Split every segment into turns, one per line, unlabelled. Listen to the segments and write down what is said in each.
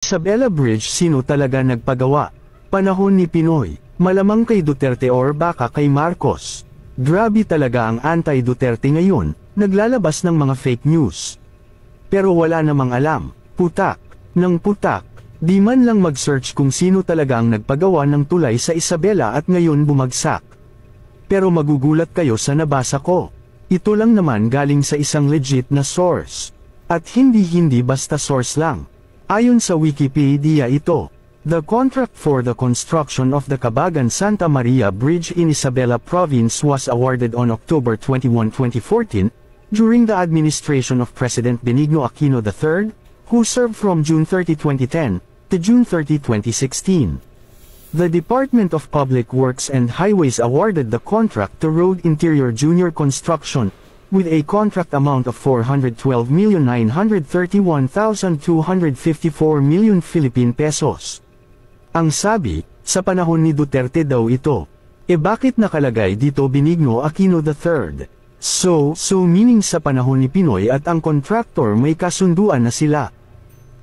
Isabela Bridge, sino talaga nagpagawa? Panahon ni Pinoy, malamang kay Duterte or baka kay Marcos. Grabe talaga ang anti-Duterte ngayon, naglalabas ng mga fake news. Pero wala namang alam, putak, ng putak, di man lang mag-search kung sino talaga ang nagpagawa ng tulay sa Isabela at ngayon bumagsak. Pero magugulat kayo sa nabasa ko. Ito lang naman galing sa isang legit na source. At hindi basta source lang. Ayon sa Wikipedia ito, the contract for the construction of the Cabagan-Santa Maria Bridge in Isabela Province was awarded on October 21, 2014, during the administration of President Benigno Aquino III, who served from June 30, 2010, to June 30, 2016. The Department of Public Works and Highways awarded the contract to Road Interior Junior Construction, with a contract amount of 412,931,254 million Philippine pesos. Ang sabi, sa panahon ni Duterte daw ito. Bakit nakalagay dito Benigno Aquino III? So meaning sa panahon ni Pinoy at ang contractor may kasunduan na sila.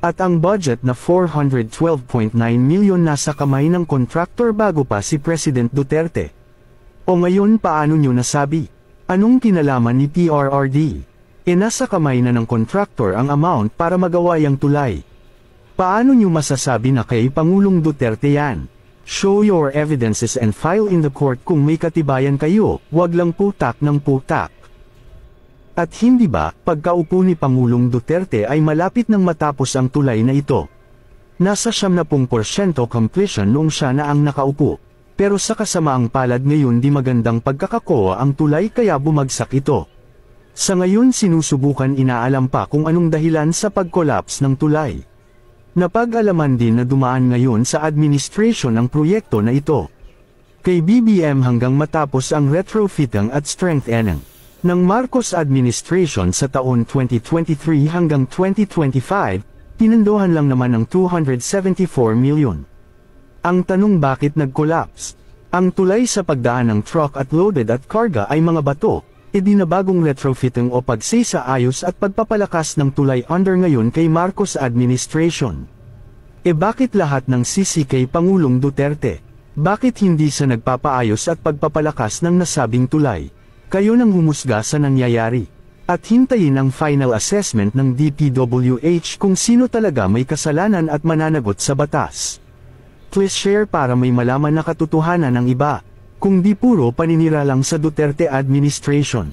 At ang budget na 412.9 million nasa kamay ng contractor bago pa si President Duterte. O ngayon paano nyo nasabi? Anong kinalaman ni PRRD? Nasa kamay na ng contractor ang amount para magawa yung tulay. Paano nyo masasabi na kay Pangulong Duterte yan? Show your evidences and file in the court kung may katibayan kayo, wag lang putak ng putak. At hindi ba, pagkaupo ni Pangulong Duterte ay malapit nang matapos ang tulay na ito? Nasa 70% completion noong siya na ang nakaupo. Pero sa kasamaang palad ngayon di magandang pagkakakoa ang tulay kaya bumagsak ito. Sa ngayon sinusubukan inaalam pa kung anong dahilan sa pag-collapse ng tulay. Napag-alaman din na dumaan ngayon sa administration ang proyekto na ito. Kay BBM hanggang matapos ang retrofitting at strengthening ng Marcos administration sa taon 2023 hanggang 2025, pinandohan lang naman ng 274 million. Ang tanong bakit nag-collapse? Ang tulay sa pagdaan ng truck at loaded at karga ay mga bato, na bagong retrofitting o pagsisaayos at pagpapalakas ng tulay under ngayon kay Marcos administration. Bakit lahat ng sisi kay Pangulong Duterte? Bakit hindi sa nagpapaayos at pagpapalakas ng nasabing tulay? Kayo nang humusga sa nangyayari. At hintayin ang final assessment ng DPWH kung sino talaga may kasalanan at mananagot sa batas. Please share para may malaman na katotohanan ng iba, kung di puro paninira lang sa Duterte administration.